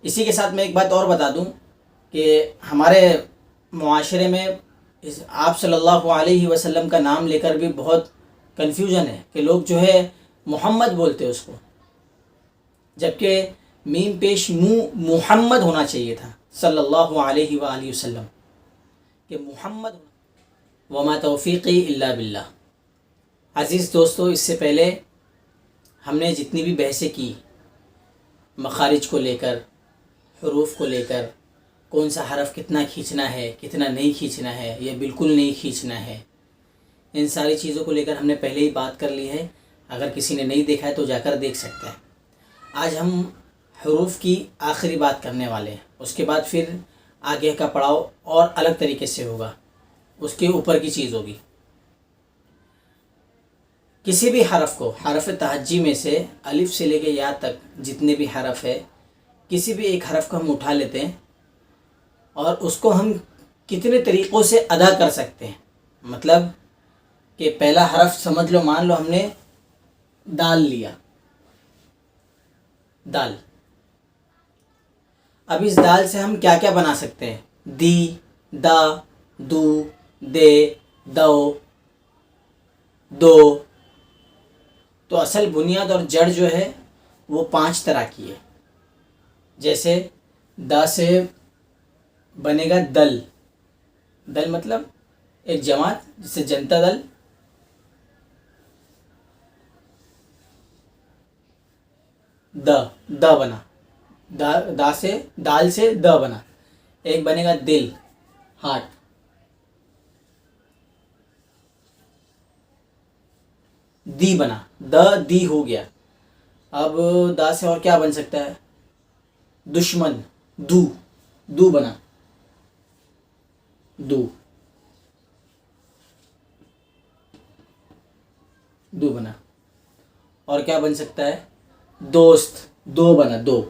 اسی کے ساتھ میں ایک بات اور بتا دوں کہ ہمارے معاشرے میں آپ صلی اللہ علیہ وسلم کا نام لے کر بھی بہت کنفیوژن ہے کہ لوگ جو ہے محمد بولتے اس کو، جبکہ میم پیش محمد ہونا چاہیے تھا صلی اللہ علیہ وآلہ وسلم، کہ محمد وما توفیقی الا باللہ۔ عزیز دوستو، اس سے پہلے ہم نے جتنی بھی بحثیں کی مخارج کو لے کر، حروف کو لے کر، کون سا حرف کتنا کھینچنا ہے، کتنا نہیں کھینچنا ہے، یا بالکل نہیں کھینچنا ہے، ان ساری چیزوں کو لے کر ہم نے پہلے ہی بات کر لی ہے۔ اگر کسی نے نہیں دیکھا ہے تو جا کر دیکھ سکتا ہے۔ آج ہم حروف کی آخری بات کرنے والے ہیں، اس کے بعد پھر آگے کا پڑاؤ اور الگ طریقے سے ہوگا، اس کے اوپر کی چیز ہوگی۔ کسی بھی حرف کو، حرف تہجی میں سے الف سے لے کے یا تک جتنے بھی حرف ہے، کسی بھی ایک حرف کو ہم اٹھا لیتے ہیں اور اس کو ہم کتنے طریقوں سے ادا کر سکتے ہیں۔ مطلب کہ پہلا حرف سمجھ لو، مان لو ہم نے دال لیا، دال۔ اب اس دال سے ہم کیا کیا بنا سکتے ہیں؟ دی، دا، دو، دے، دو، دو۔ تو اصل بنیاد اور جڑ جو ہے وہ 5 طرح کی ہے۔ جیسے دا سے بنے گا دل، دل مطلب ایک جماعت، جسے جنتا دل۔ دا بنا، دا سے، دال سے دا بنا۔ ایک بنے گا دل، ہارٹ۔ دی بنا، دی ہو گیا۔ اب دا سے اور کیا بن سکتا ہے؟ دشمن، دو بنا، دو بنا۔ اور کیا بن سکتا ہے؟ دوست، دو بنا، دو۔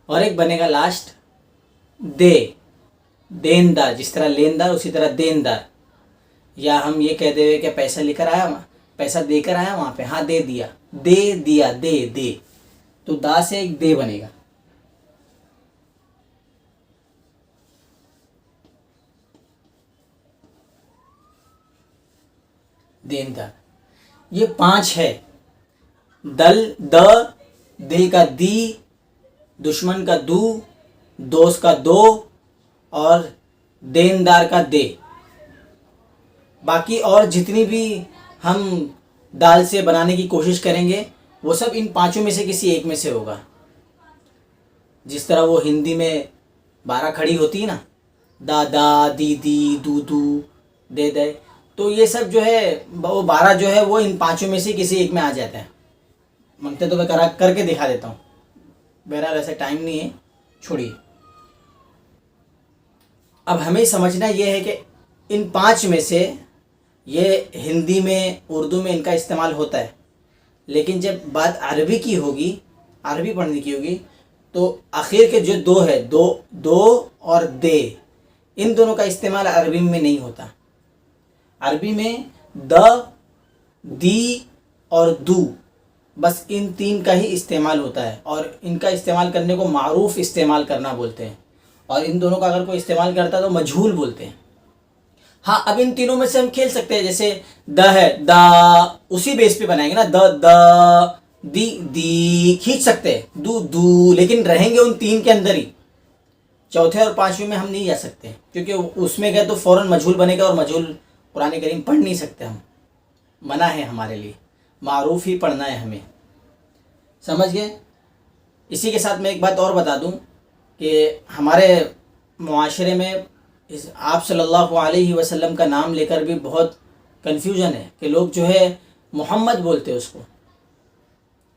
اور ایک بنے گا لاسٹ، دیندار، جس طرح لیندار اسی طرح دیندار۔ یا ہم یہ کہتے ہوئے کہ پیسہ لے کر آیا، پیسہ دے کر آیا وہاں پہ، ہاں دے دیا، دے۔ تو دا سے ایک دے بنے گا۔ دیندار۔ یہ 5 ہے، دل کا دی، دشمن کا دو، دوست کا دو، اور دیندار کا دے۔ باقی اور جتنی بھی ہم دال سے بنانے کی کوشش کریں گے وہ سب ان 5 میں سے کسی ایک میں سے ہوگا۔ جس طرح وہ ہندی میں 12 کھڑی ہوتی ہے نا، دا، دی، دو، دے۔ تو یہ سب جو ہے وہ 12 جو ہے وہ ان 5 میں سے کسی ایک میں آ جاتا ہے۔ منگتے تو میں کر کے دکھا دیتا ہوں، بہرحال ایسا ٹائم نہیں ہے، چھوڑیے۔ اب ہمیں سمجھنا یہ ہے کہ ان 5 میں سے یہ ہندی میں، اردو میں ان کا استعمال ہوتا ہے، لیکن جب بات عربی کی ہوگی، عربی پڑھنے کی ہوگی، تو آخر کے جو 2 ہے، دو اور دے، ان دونوں کا استعمال عربی میں نہیں ہوتا۔ عربی میں دی اور دو، بس ان 3 کا ہی استعمال ہوتا ہے، اور ان کا استعمال کرنے کو معروف استعمال کرنا بولتے ہیں، اور ان دونوں کا اگر کوئی استعمال کرتا ہے تو مجہول بولتے ہیں۔ ہاں، اب ان تینوں میں سے ہم کھیل سکتے ہیں، جیسے دا ہے، دا اسی بیس پہ بنائیں گے نا، دا، دی کھینچ سکتے ہیں، دو، لیکن رہیں گے ان 3 کے اندر ہی۔ چوتھے اور 5ویں میں ہم نہیں جا سکتے، کیونکہ اس میں گئے تو فوراً مجہول بنے گا، اور مجہول قرآن کریم پڑھ نہیں سکتے ہم، منع ہے ہمارے لیے، معروف ہی پڑھنا ہے ہمیں، سمجھ گئے؟ اسی کے ساتھ میں ایک بات اور بتا دوں کہ ہمارے معاشرے میں آپ صلی اللہ علیہ وسلم کا نام لے کر بھی بہت کنفیوژن ہے کہ لوگ جو ہے محمد بولتے اس کو،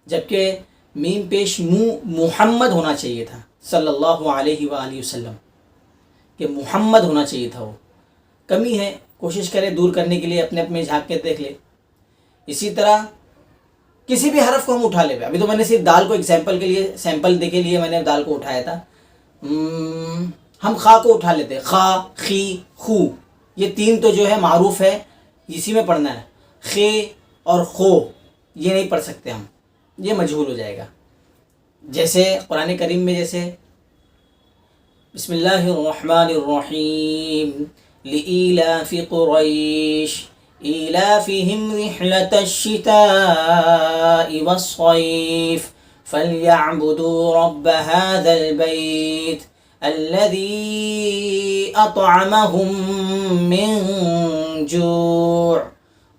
جبکہ میم پیش محمد ہونا چاہیے تھا صلی اللہ علیہ وآلہ وسلم، کہ محمد ہونا چاہیے تھا۔ وہ کمی ہے، کوشش کرے دور کرنے کے لیے، اپنے جھانک کے دیکھ لے۔ اسی طرح کسی بھی حرف کو ہم اٹھا لے، ابھی تو میں نے صرف دال کو ایگزامپل کے لیے، سیمپل دے کے لیے میں نے دال کو اٹھایا تھا۔ ہم خا کو اٹھا لیتے، خا، خی، خو، یہ 3 تو جو ہے معروف ہے اسی میں پڑھنا ہے. خے اور خو یہ نہیں پڑھ سکتے ہم, یہ مجہول ہو جائے گا. جیسے قرآن کریم میں جیسے بسم اللہ الرحمن الرحیم لإیلاف قریش ایلافہم رحلة الشتاء والصیف فلیعبدوا رب هذا البیت الذي أطعمهم من جوع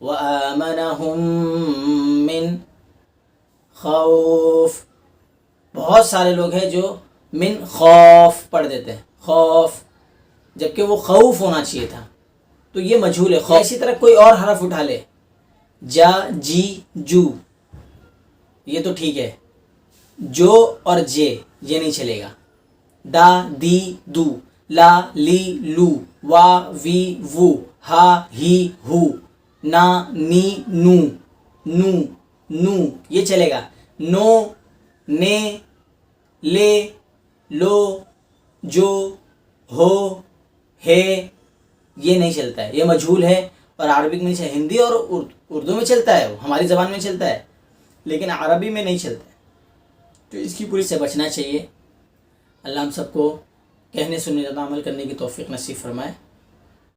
وآمنهم من خوف. بہت سارے لوگ ہیں جو من خوف پڑھ دیتے ہیں, خوف, جبکہ وہ خوف ہونا چاہیے تھا, تو یہ مجہول ہے. خوف. اسی طرح کوئی اور حرف اٹھا لے, جا جی جو, یہ تو ٹھیک ہے. جو اور جے یہ نہیں چلے گا. دا دی دو, لا لی لو, وا وی وو, ہا ہی ہو, نا نی نو, نو نو یہ چلے گا. نو نے لے لو جو ہو ہے یہ نہیں چلتا ہے, یہ مجہول ہے. اور عربک میں نہیں چلتا, ہندی اور اردو میں چلتا ہے, وہ ہماری زبان میں چلتا ہے, لیکن عربی میں نہیں چلتا ہے. تو اس کی پوری سے بچنا چاہیے. اللہ ہم سب کو کہنے سننے زیادہ عمل کرنے کی توفیق نصیب فرمائے.